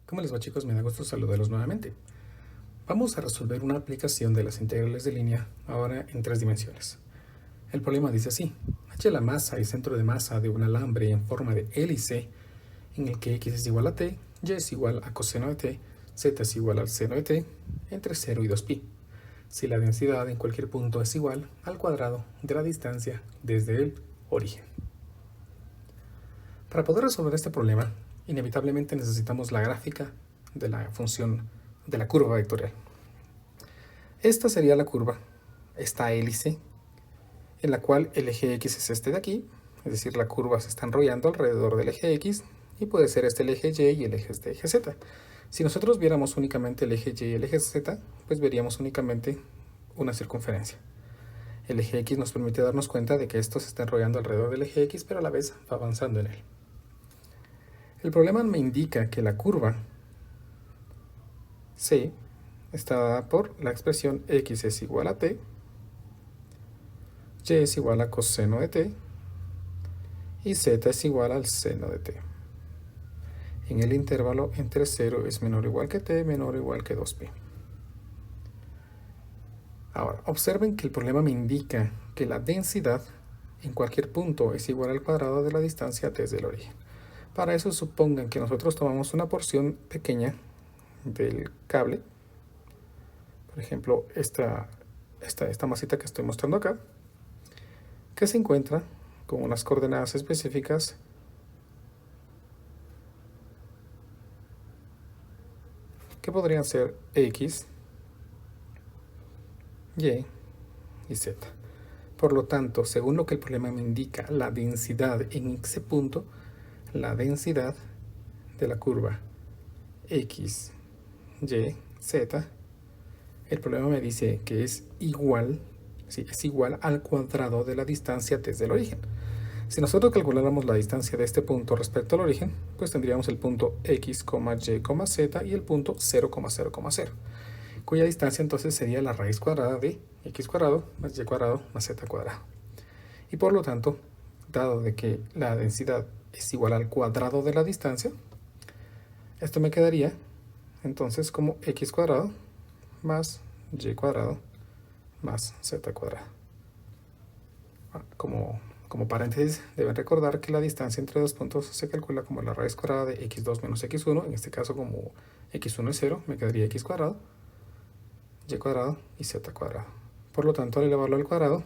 ¿Cómo les va, chicos? Me da gusto saludarlos nuevamente. Vamos a resolver una aplicación de las integrales de línea ahora en 3 dimensiones. El problema dice así: h la masa y centro de masa de un alambre en forma de hélice en el que x es igual a t, y es igual a coseno de t, z es igual al seno de t, entre 0 y 2pi. Si la densidad en cualquier punto es igual al cuadrado de la distancia desde el origen. Para poder resolver este problema, inevitablemente necesitamos la gráfica de la función de la curva vectorial. Esta sería la curva, esta hélice, en la cual el eje X es este de aquí, es decir, la curva se está enrollando alrededor del eje X, y puede ser este el eje Y y el eje Z. Si nosotros viéramos únicamente el eje Y y el eje Z, pues veríamos únicamente una circunferencia. El eje X nos permite darnos cuenta de que esto se está enrollando alrededor del eje X, pero a la vez va avanzando en él. El problema me indica que la curva C está dada por la expresión x es igual a t, y es igual a coseno de t, y z es igual al seno de t. En el intervalo entre 0 es menor o igual que t, menor o igual que 2pi. Ahora, observen que el problema me indica que la densidad en cualquier punto es igual al cuadrado de la distancia desde el origen. Para eso supongan que nosotros tomamos una porción pequeña del cable, por ejemplo esta masita que estoy mostrando acá, que se encuentra con unas coordenadas específicas que podrían ser x, y y z. Por lo tanto, según lo que el problema me indica, la densidad en ese punto, la densidad de la curva x, y, z, el problema me dice que es igual al cuadrado de la distancia desde el origen. Si nosotros calculáramos la distancia de este punto respecto al origen, pues tendríamos el punto x, y, z y el punto 0, 0, 0, cuya distancia entonces sería la raíz cuadrada de x cuadrado más y cuadrado más z cuadrado. Y por lo tanto, dado de que la densidad es igual al cuadrado de la distancia, esto me quedaría entonces como x cuadrado más y cuadrado más z cuadrado. Como paréntesis, deben recordar que la distancia entre dos puntos se calcula como la raíz cuadrada de x2 menos x1. En este caso, como x1 es 0, me quedaría x cuadrado, y cuadrado y z cuadrado. Por lo tanto, al elevarlo al cuadrado,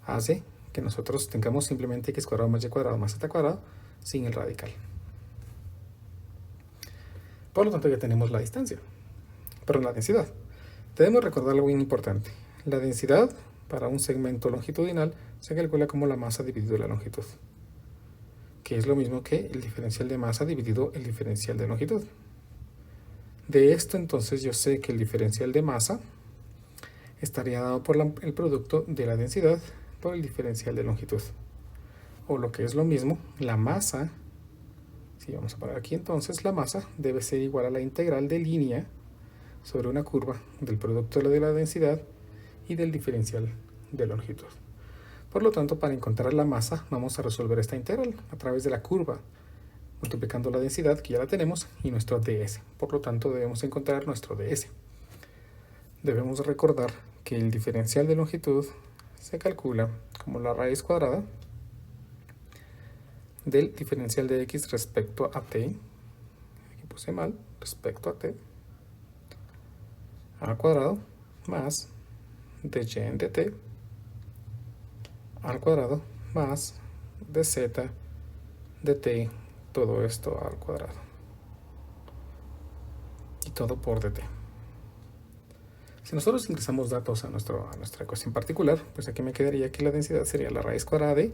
hace que nosotros tengamos simplemente x cuadrado más y cuadrado más z cuadrado sin el radical. Por lo tanto, ya tenemos la distancia, perdón, la densidad. Debemos recordar algo bien importante. La densidad para un segmento longitudinal se calcula como la masa dividido la longitud, que es lo mismo que el diferencial de masa dividido el diferencial de longitud. De esto entonces yo sé que el diferencial de masa estaría dado por el producto de la densidad por el diferencial de longitud. O lo que es lo mismo, la masa, si vamos a poner aquí entonces, la masa debe ser igual a la integral de línea sobre una curva del producto de la densidad y del diferencial de longitud. Por lo tanto, para encontrar la masa, vamos a resolver esta integral a través de la curva, multiplicando la densidad, que ya la tenemos, y nuestro ds. Por lo tanto, debemos encontrar nuestro ds. Debemos recordar que el diferencial de longitud se calcula como la raíz cuadrada del diferencial de x respecto a t, aquí puse mal, respecto a t, al cuadrado, más de y en dt, al cuadrado, más de z dt, todo esto al cuadrado. Y todo por dt. Si nosotros ingresamos datos a nuestra ecuación particular, pues aquí me quedaría que la densidad sería la raíz cuadrada de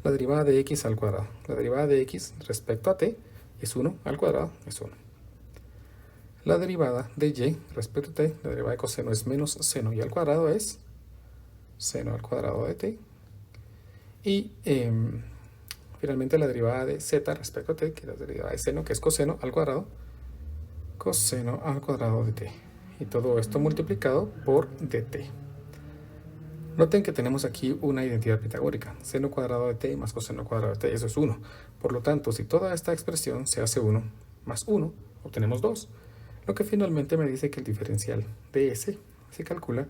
la derivada de x al cuadrado. La derivada de x respecto a t es 1 al cuadrado, es 1. La derivada de y respecto a t, la derivada de coseno es menos seno y al cuadrado es seno al cuadrado de t. Y finalmente la derivada de z respecto a t, que es la derivada de seno, que es coseno al cuadrado de t. Y todo esto multiplicado por dt. Noten que tenemos aquí una identidad pitagórica. Seno cuadrado de t más coseno cuadrado de t, eso es 1. Por lo tanto, si toda esta expresión se hace 1 más 1, obtenemos 2, lo que finalmente me dice que el diferencial de S se calcula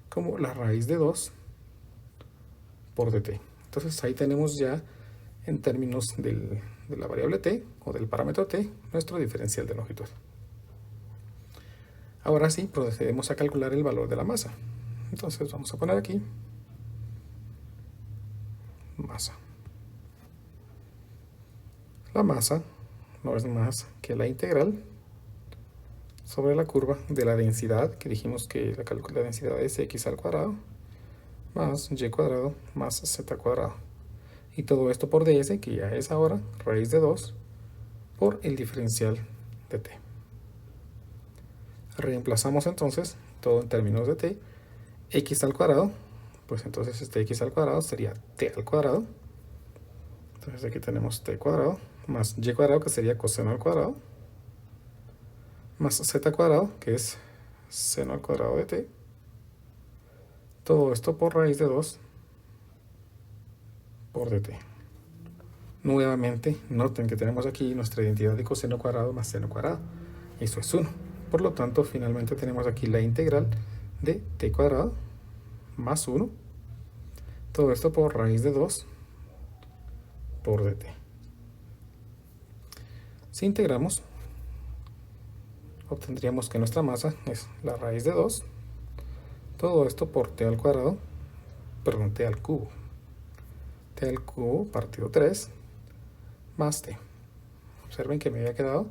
como la raíz de 2 por dt. Entonces ahí tenemos ya, en términos de la variable t o del parámetro t, nuestro diferencial de longitud. Ahora sí, procedemos a calcular el valor de la masa. Entonces vamos a poner aquí masa. La masa no es más que la integral sobre la curva de la densidad, que dijimos que la densidad es x al cuadrado más y cuadrado más z cuadrado. Y todo esto por ds, que ya es ahora raíz de 2 por el diferencial de t. Reemplazamos entonces todo en términos de t. X al cuadrado, pues entonces este x al cuadrado sería t al cuadrado. Entonces aquí tenemos t cuadrado más y cuadrado, que sería coseno al cuadrado, más z cuadrado, que es seno al cuadrado de t. Todo esto por raíz de 2 por dt. Nuevamente, noten que tenemos aquí nuestra identidad de coseno cuadrado más seno cuadrado. Eso es 1. Por lo tanto, finalmente tenemos aquí la integral de t cuadrado más 1. Todo esto por raíz de 2 por dt. Si integramos, obtendríamos que nuestra masa es la raíz de 2. Todo esto por t al cuadrado, perdón, t al cubo. T al cubo partido 3 más t. Observen que me había quedado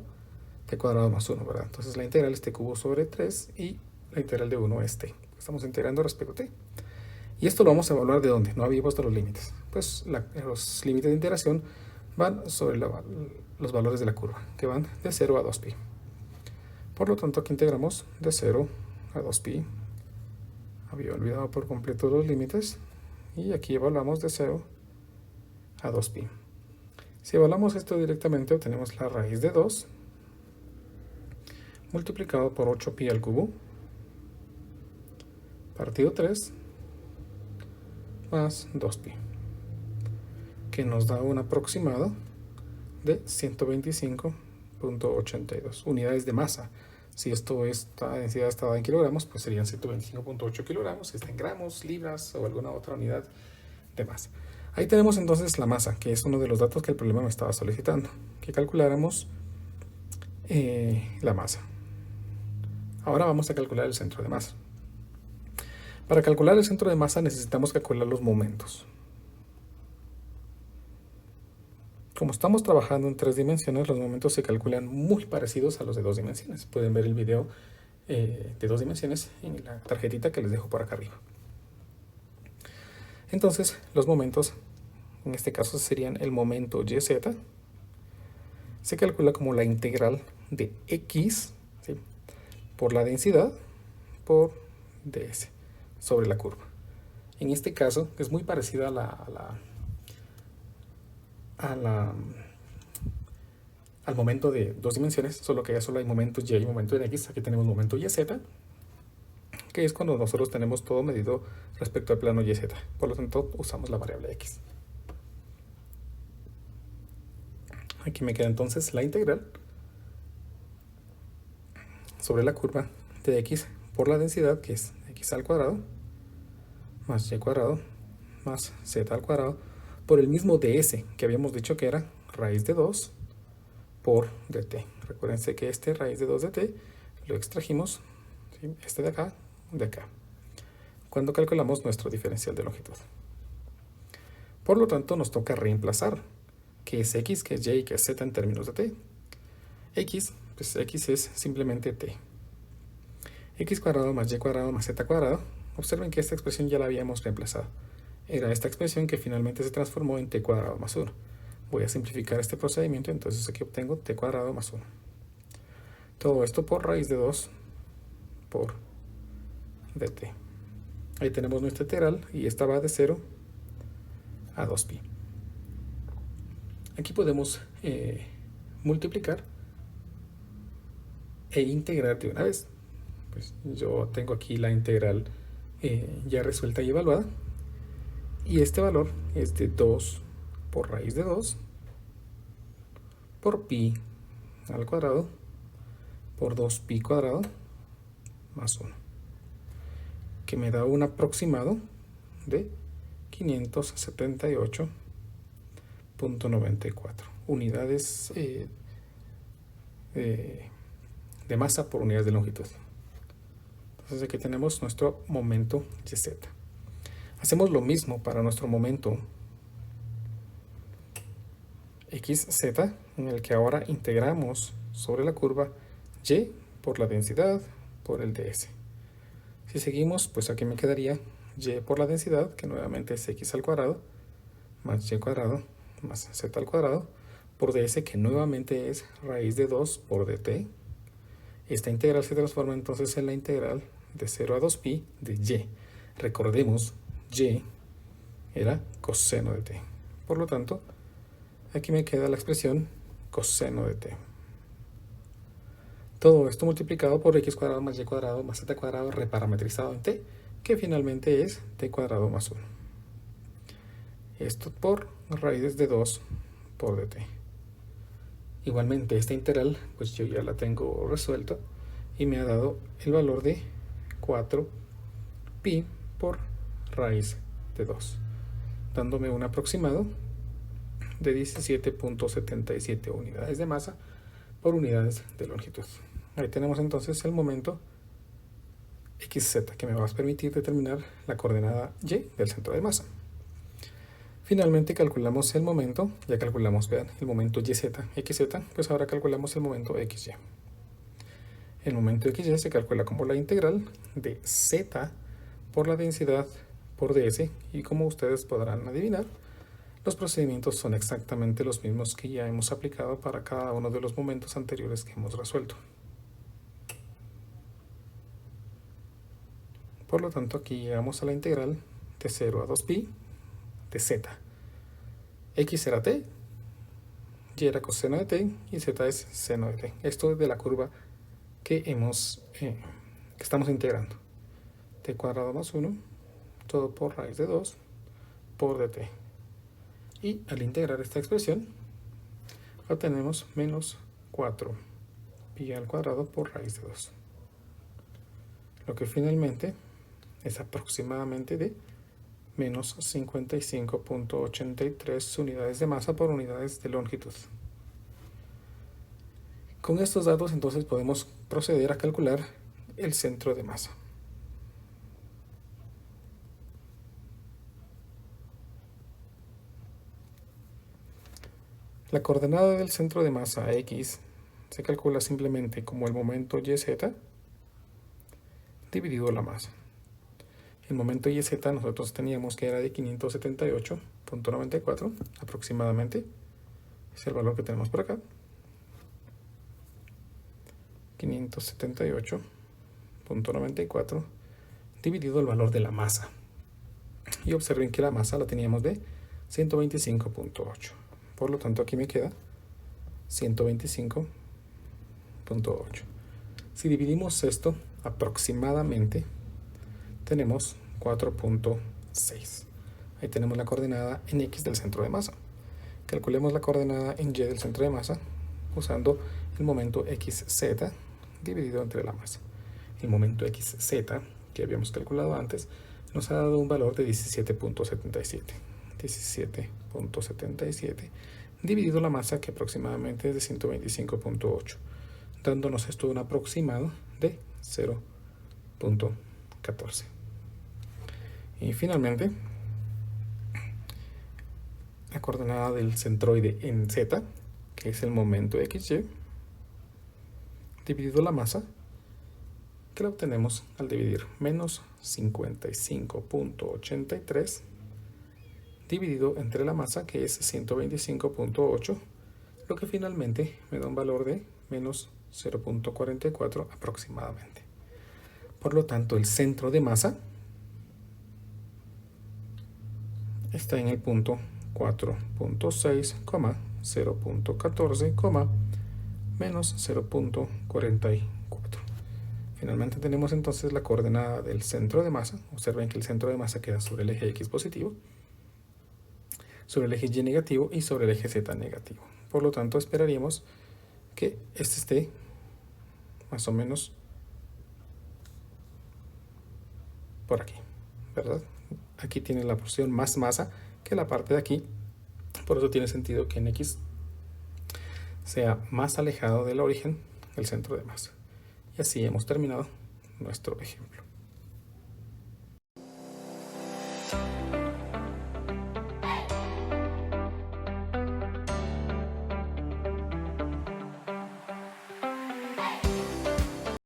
t cuadrado más 1, ¿verdad? Entonces la integral es t cubo sobre 3 y la integral de 1 es t. Estamos integrando respecto a t. Y esto lo vamos a evaluar de dónde. No había puesto los límites. Pues los límites de integración van sobre los valores de la curva, que van de 0 a 2pi. Por lo tanto, aquí integramos de 0 a 2pi. Había olvidado por completo los límites. Y aquí evaluamos de 0 a 2pi. Si evaluamos esto directamente, obtenemos la raíz de 2 multiplicado por 8pi al cubo partido 3 más 2pi, que nos da un aproximado de 125.82 unidades de masa. Si esta densidad estaba en kilogramos, pues serían 125.8 kilogramos. Si está en gramos, libras o alguna otra unidad de masa. Ahí tenemos entonces la masa, que es uno de los datos que el problema me estaba solicitando, que calculáramos la masa. Ahora vamos a calcular el centro de masa. Para calcular el centro de masa necesitamos calcular los momentos. Como estamos trabajando en 3 dimensiones, los momentos se calculan muy parecidos a los de 2 dimensiones. Pueden ver el video de 2 dimensiones en la tarjetita que les dejo por acá arriba. Entonces, los momentos, en este caso serían el momento YZ, se calcula como la integral de X, ¿sí?, por la densidad por ds sobre la curva. En este caso es muy parecida al momento de 2 dimensiones, solo que ya solo hay momento y y momento en x. Aquí tenemos momento YZ, que es cuando nosotros tenemos todo medido respecto al plano YZ. Por lo tanto, usamos la variable x. Aquí me queda entonces la integral sobre la curva de x por la densidad, que es x al cuadrado más y cuadrado más z al cuadrado por el mismo ds que habíamos dicho que era raíz de 2 por dt. Recuérdense que este raíz de 2 dt lo extrajimos, ¿sí?, este de acá, cuando calculamos nuestro diferencial de longitud. Por lo tanto, nos toca reemplazar que es x, que es y y que es z en términos de t. X, pues x es simplemente t. X cuadrado más y cuadrado más z cuadrado. Observen que esta expresión ya la habíamos reemplazado. Era esta expresión que finalmente se transformó en t cuadrado más 1. Voy a simplificar este procedimiento, entonces aquí obtengo t cuadrado más 1. Todo esto por raíz de 2 por dt. Ahí tenemos nuestra integral y esta va de 0 a 2pi. Aquí podemos multiplicar e integrar de una vez. Pues yo tengo aquí la integral ya resuelta y evaluada, y este valor es de 2 por raíz de 2 por pi al cuadrado por 2pi cuadrado más 1, que me da un aproximado de 578.94 unidades de masa por unidades de longitud. Entonces aquí tenemos nuestro momento YZ. Hacemos lo mismo para nuestro momento XZ, en el que ahora integramos sobre la curva Y por la densidad por el ds. Si seguimos, pues aquí me quedaría Y por la densidad, que nuevamente es X al cuadrado, más Y cuadrado, más Z al cuadrado, por ds, que nuevamente es raíz de 2 por dt. Esta integral se transforma entonces en la integral de 0 a 2pi de Y. Recordemos, Y era coseno de t. Por lo tanto, aquí me queda la expresión coseno de t. Todo esto multiplicado por x cuadrado más y cuadrado más z cuadrado reparametrizado en t, que finalmente es t cuadrado más 1. Esto por raíces de 2 por dt. Igualmente esta integral, pues yo ya la tengo resuelta y me ha dado el valor de 4pi por raíz de 2, dándome un aproximado de 17.77 unidades de masa por unidades de longitud. Ahí tenemos entonces el momento XZ, que me va a permitir determinar la coordenada Y del centro de masa. Finalmente calculamos el momento, ya calculamos, vean, el momento YZ, XZ, pues ahora calculamos el momento XY. El momento XY se calcula como la integral de Z por la densidad por ds, y como ustedes podrán adivinar, los procedimientos son exactamente los mismos que ya hemos aplicado para cada uno de los momentos anteriores que hemos resuelto. Por lo tanto, aquí llegamos a la integral de 0 a 2pi de z. X era t, y era coseno de t, y z es seno de t. Esto es de la curva que estamos integrando. T cuadrado más 1, todo por raíz de 2 por dt. Y al integrar esta expresión, obtenemos menos 4pi al cuadrado por raíz de 2. Lo que finalmente es aproximadamente de menos 55.83 unidades de masa por unidades de longitud. Con estos datos entonces podemos proceder a calcular el centro de masa. La coordenada del centro de masa X se calcula simplemente como el momento YZ dividido la masa. El momento YZ nosotros teníamos que era de 578.94 aproximadamente. Es el valor que tenemos por acá. 578.94 dividido el valor de la masa. Y observen que la masa la teníamos de 125.8. Por lo tanto, aquí me queda 125.8. Si dividimos esto aproximadamente, tenemos 4.6. Ahí tenemos la coordenada en X del centro de masa. Calculemos la coordenada en Y del centro de masa usando el momento XZ dividido entre la masa. El momento XZ, que habíamos calculado antes, nos ha dado un valor de 17.77. 17.77 dividido la masa, que aproximadamente es de 125.8, dándonos esto un aproximado de 0.14. Y finalmente, la coordenada del centroide en Z, que es el momento XY, dividido la masa, que la obtenemos al dividir menos 55.83 dividido entre la masa, que es 125.8, lo que finalmente me da un valor de menos 0.44 aproximadamente. Por lo tanto, el centro de masa está en el punto 4.6, 0.14, menos 0.44. Finalmente tenemos entonces la coordenada del centro de masa. Observen que el centro de masa queda sobre el eje X positivo, sobre el eje Y negativo y sobre el eje Z negativo. Por lo tanto, esperaríamos que este esté más o menos por aquí, ¿verdad? Aquí tiene la porción más masa que la parte de aquí, por eso tiene sentido que en X sea más alejado del origen del centro de masa. Y así hemos terminado nuestro ejemplo.